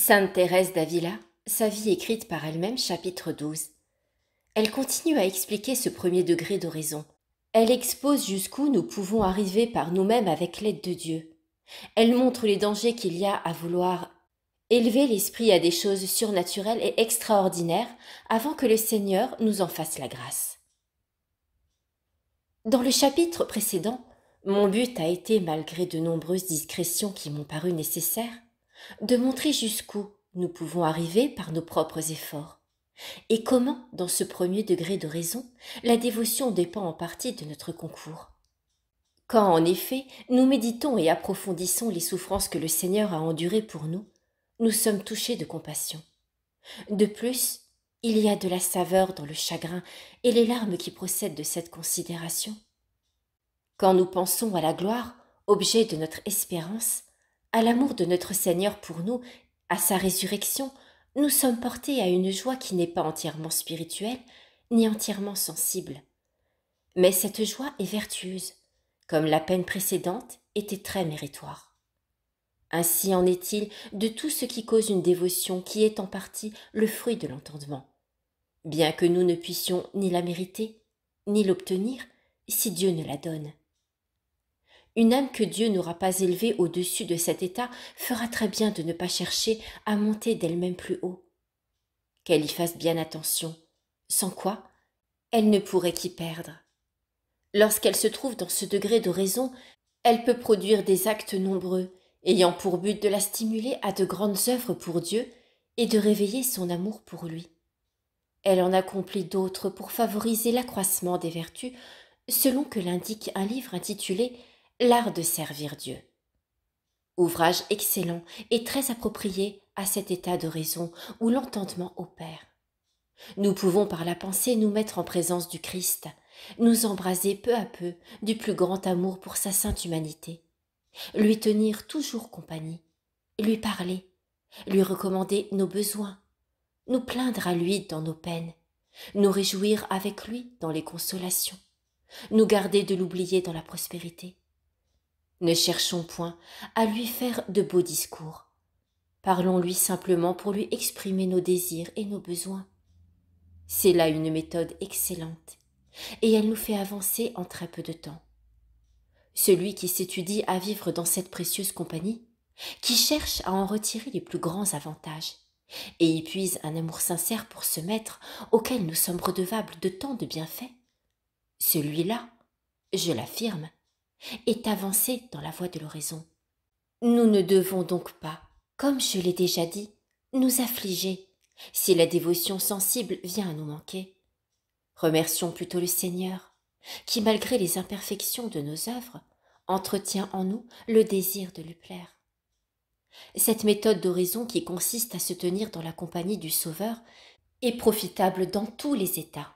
Sainte Thérèse d'Avila, sa vie écrite par elle-même, chapitre 12. Elle continue à expliquer ce premier degré d'oraison. Elle expose jusqu'où nous pouvons arriver par nous-mêmes avec l'aide de Dieu. Elle montre les dangers qu'il y a à vouloir élever l'esprit à des choses surnaturelles et extraordinaires avant que le Seigneur nous en fasse la grâce. Dans le chapitre précédent, mon but a été, malgré de nombreuses discrétions qui m'ont paru nécessaires, de montrer jusqu'où nous pouvons arriver par nos propres efforts, et comment, dans ce premier degré de raison, la dévotion dépend en partie de notre concours. Quand, en effet, nous méditons et approfondissons les souffrances que le Seigneur a endurées pour nous, nous sommes touchés de compassion. De plus, il y a de la saveur dans le chagrin et les larmes qui procèdent de cette considération. Quand nous pensons à la gloire, objet de notre espérance, à l'amour de notre Seigneur pour nous, à sa résurrection, nous sommes portés à une joie qui n'est pas entièrement spirituelle, ni entièrement sensible. Mais cette joie est vertueuse, comme la peine précédente était très méritoire. Ainsi en est-il de tout ce qui cause une dévotion qui est en partie le fruit de l'entendement, bien que nous ne puissions ni la mériter, ni l'obtenir, si Dieu ne la donne. Une âme que Dieu n'aura pas élevée au-dessus de cet état fera très bien de ne pas chercher à monter d'elle-même plus haut. Qu'elle y fasse bien attention, sans quoi elle ne pourrait qu'y perdre. Lorsqu'elle se trouve dans ce degré de raison, elle peut produire des actes nombreux, ayant pour but de la stimuler à de grandes œuvres pour Dieu et de réveiller son amour pour lui. Elle en accomplit d'autres pour favoriser l'accroissement des vertus, selon que l'indique un livre intitulé « L'art de servir Dieu ». Ouvrage excellent et très approprié à cet état de raison où l'entendement opère. Nous pouvons par la pensée nous mettre en présence du Christ, nous embraser peu à peu du plus grand amour pour sa sainte humanité, lui tenir toujours compagnie, lui parler, lui recommander nos besoins, nous plaindre à lui dans nos peines, nous réjouir avec lui dans les consolations, nous garder de l'oublier dans la prospérité. Ne cherchons point à lui faire de beaux discours. Parlons-lui simplement pour lui exprimer nos désirs et nos besoins. C'est là une méthode excellente, et elle nous fait avancer en très peu de temps. Celui qui s'étudie à vivre dans cette précieuse compagnie, qui cherche à en retirer les plus grands avantages, et y puise un amour sincère pour ce maître auquel nous sommes redevables de tant de bienfaits, celui-là, je l'affirme, est avancé dans la voie de l'oraison. Nous ne devons donc pas, comme je l'ai déjà dit, nous affliger si la dévotion sensible vient à nous manquer. Remercions plutôt le Seigneur, qui, malgré les imperfections de nos œuvres, entretient en nous le désir de lui plaire. Cette méthode d'oraison qui consiste à se tenir dans la compagnie du Sauveur est profitable dans tous les états.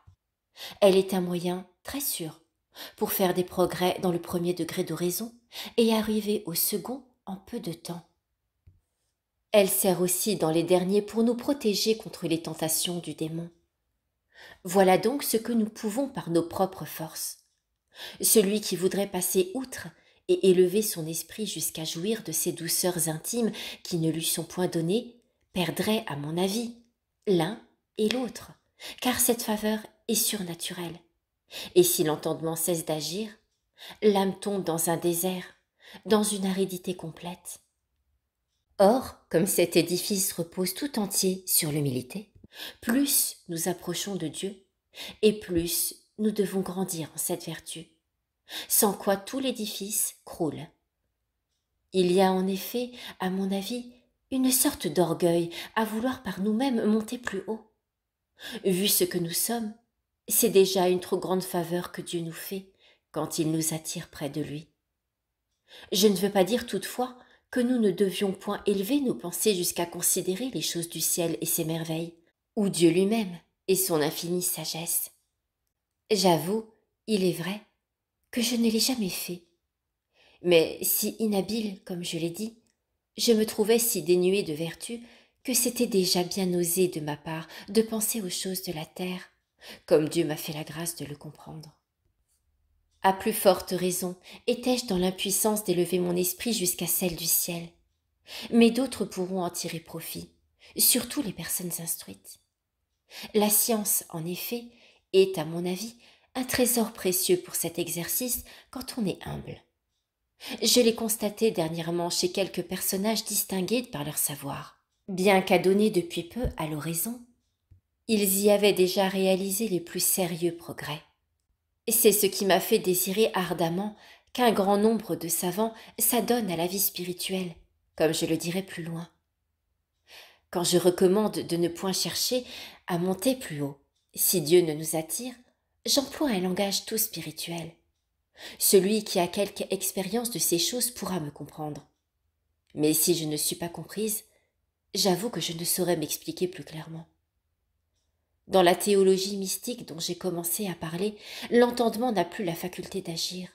Elle est un moyen très sûr pour faire des progrès dans le premier degré d'oraison et arriver au second en peu de temps. Elle sert aussi dans les derniers pour nous protéger contre les tentations du démon. Voilà donc ce que nous pouvons par nos propres forces. Celui qui voudrait passer outre et élever son esprit jusqu'à jouir de ces douceurs intimes qui ne lui sont point données, perdrait, à mon avis, l'un et l'autre, car cette faveur est surnaturelle. Et si l'entendement cesse d'agir, l'âme tombe dans un désert, dans une aridité complète. Or, comme cet édifice repose tout entier sur l'humilité, plus nous approchons de Dieu, et plus nous devons grandir en cette vertu, sans quoi tout l'édifice croule. Il y a en effet, à mon avis, une sorte d'orgueil à vouloir par nous-mêmes monter plus haut. Vu ce que nous sommes, c'est déjà une trop grande faveur que Dieu nous fait quand il nous attire près de lui. Je ne veux pas dire toutefois que nous ne devions point élever nos pensées jusqu'à considérer les choses du ciel et ses merveilles, ou Dieu lui-même et son infinie sagesse. J'avoue, il est vrai, que je ne l'ai jamais fait. Mais si inhabile, comme je l'ai dit, je me trouvais si dénuée de vertu que c'était déjà bien osé de ma part de penser aux choses de la terre, comme Dieu m'a fait la grâce de le comprendre. À plus forte raison, étais-je dans l'impuissance d'élever mon esprit jusqu'à celle du ciel. Mais d'autres pourront en tirer profit, surtout les personnes instruites. La science, en effet, est, à mon avis, un trésor précieux pour cet exercice quand on est humble. Je l'ai constaté dernièrement chez quelques personnages distingués par leur savoir. Bien qu'adonnés depuis peu à l'oraison, ils y avaient déjà réalisé les plus sérieux progrès. Et c'est ce qui m'a fait désirer ardemment qu'un grand nombre de savants s'adonnent à la vie spirituelle, comme je le dirai plus loin. Quand je recommande de ne point chercher à monter plus haut, si Dieu ne nous attire, j'emploie un langage tout spirituel. Celui qui a quelque expérience de ces choses pourra me comprendre. Mais si je ne suis pas comprise, j'avoue que je ne saurais m'expliquer plus clairement. Dans la théologie mystique dont j'ai commencé à parler, l'entendement n'a plus la faculté d'agir.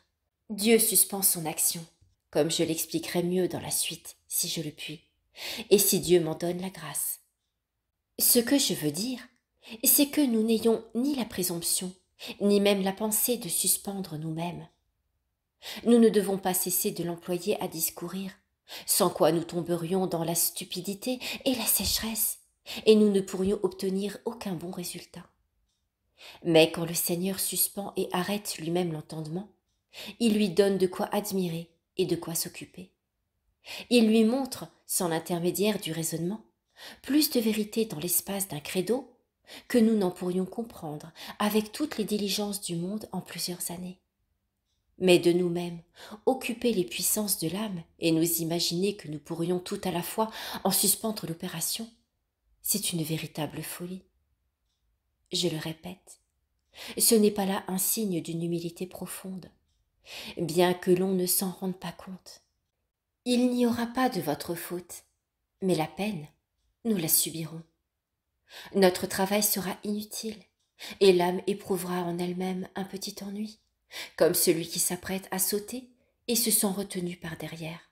Dieu suspend son action, comme je l'expliquerai mieux dans la suite, si je le puis, et si Dieu m'en donne la grâce. Ce que je veux dire, c'est que nous n'ayons ni la présomption, ni même la pensée de suspendre nous-mêmes. Nous ne devons pas cesser de l'employer à discourir, sans quoi nous tomberions dans la stupidité et la sécheresse, et nous ne pourrions obtenir aucun bon résultat. Mais quand le Seigneur suspend et arrête lui-même l'entendement, il lui donne de quoi admirer et de quoi s'occuper. Il lui montre, sans l'intermédiaire du raisonnement, plus de vérité dans l'espace d'un credo que nous n'en pourrions comprendre avec toutes les diligences du monde en plusieurs années. Mais de nous-mêmes, occuper les puissances de l'âme et nous imaginer que nous pourrions tout à la fois en suspendre l'opération, c'est une véritable folie. Je le répète, ce n'est pas là un signe d'une humilité profonde, bien que l'on ne s'en rende pas compte. Il n'y aura pas de votre faute, mais la peine, nous la subirons. Notre travail sera inutile, et l'âme éprouvera en elle-même un petit ennui, comme celui qui s'apprête à sauter et se sent retenu par derrière.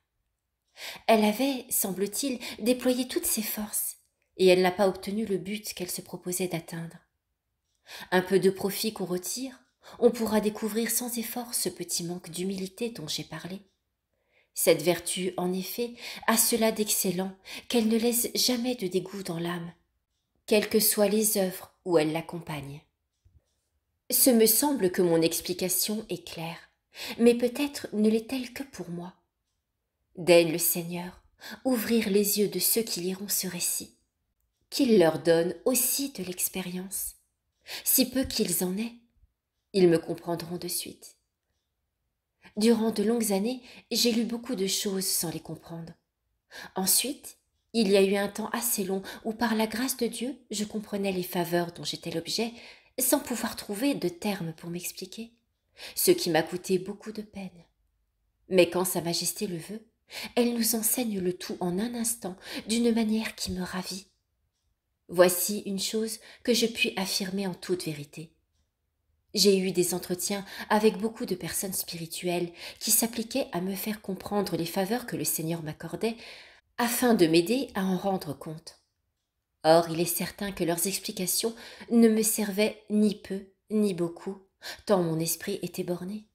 Elle avait, semble-t-il, déployé toutes ses forces, et elle n'a pas obtenu le but qu'elle se proposait d'atteindre. Un peu de profit qu'on retire, on pourra découvrir sans effort ce petit manque d'humilité dont j'ai parlé. Cette vertu, en effet, a cela d'excellent qu'elle ne laisse jamais de dégoût dans l'âme, quelles que soient les œuvres où elle l'accompagne. Ce me semble que mon explication est claire, mais peut-être ne l'est-elle que pour moi. Daigne le Seigneur ouvrir les yeux de ceux qui liront ce récit, qu'il leur donne aussi de l'expérience. Si peu qu'ils en aient, ils me comprendront de suite. Durant de longues années, j'ai lu beaucoup de choses sans les comprendre. Ensuite, il y a eu un temps assez long où, par la grâce de Dieu, je comprenais les faveurs dont j'étais l'objet, sans pouvoir trouver de termes pour m'expliquer, ce qui m'a coûté beaucoup de peine. Mais quand Sa Majesté le veut, elle nous enseigne le tout en un instant, d'une manière qui me ravit. Voici une chose que je puis affirmer en toute vérité. J'ai eu des entretiens avec beaucoup de personnes spirituelles qui s'appliquaient à me faire comprendre les faveurs que le Seigneur m'accordait afin de m'aider à en rendre compte. Or, il est certain que leurs explications ne me servaient ni peu ni beaucoup, tant mon esprit était borné.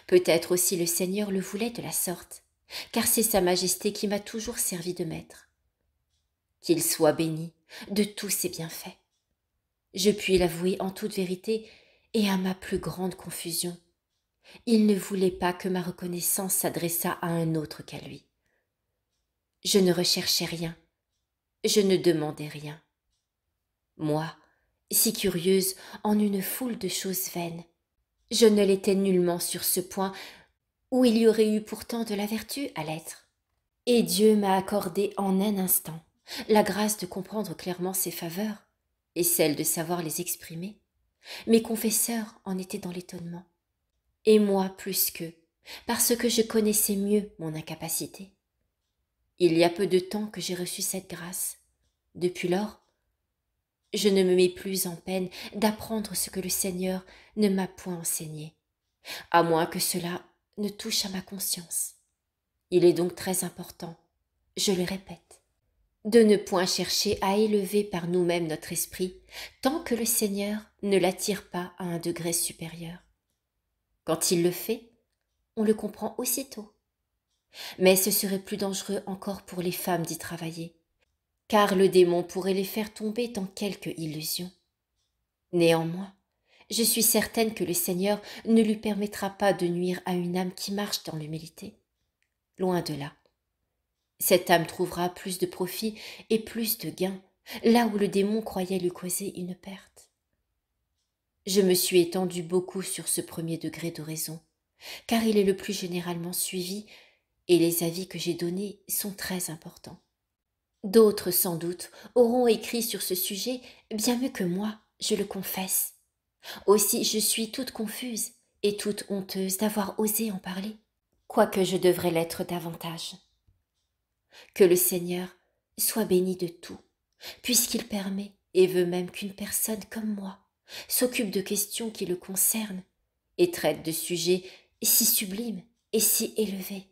Peut-être aussi le Seigneur le voulait de la sorte, car c'est Sa Majesté qui m'a toujours servi de maître. Qu'il soit béni de tous ses bienfaits. Je puis l'avouer en toute vérité et à ma plus grande confusion. Il ne voulait pas que ma reconnaissance s'adressât à un autre qu'à lui. Je ne recherchais rien, je ne demandais rien. Moi, si curieuse en une foule de choses vaines, je ne l'étais nullement sur ce point où il y aurait eu pourtant de la vertu à l'être. Et Dieu m'a accordé en un instant la grâce de comprendre clairement ses faveurs et celle de savoir les exprimer. Mes confesseurs en étaient dans l'étonnement, et moi plus qu'eux, parce que je connaissais mieux mon incapacité. Il y a peu de temps que j'ai reçu cette grâce. Depuis lors, je ne me mets plus en peine d'apprendre ce que le Seigneur ne m'a point enseigné, à moins que cela ne touche à ma conscience. Il est donc très important, je le répète, de ne point chercher à élever par nous-mêmes notre esprit tant que le Seigneur ne l'attire pas à un degré supérieur. Quand il le fait, on le comprend aussitôt. Mais ce serait plus dangereux encore pour les femmes d'y travailler, car le démon pourrait les faire tomber dans quelque illusion. Néanmoins, je suis certaine que le Seigneur ne lui permettra pas de nuire à une âme qui marche dans l'humilité. Loin de là. Cette âme trouvera plus de profit et plus de gain, là où le démon croyait lui causer une perte. Je me suis étendue beaucoup sur ce premier degré de raison, car il est le plus généralement suivi, et les avis que j'ai donnés sont très importants. D'autres, sans doute, auront écrit sur ce sujet bien mieux que moi, je le confesse. Aussi, je suis toute confuse et toute honteuse d'avoir osé en parler, quoique je devrais l'être davantage. Que le Seigneur soit béni de tout, puisqu'il permet et veut même qu'une personne comme moi s'occupe de questions qui le concernent et traite de sujets si sublimes et si élevés.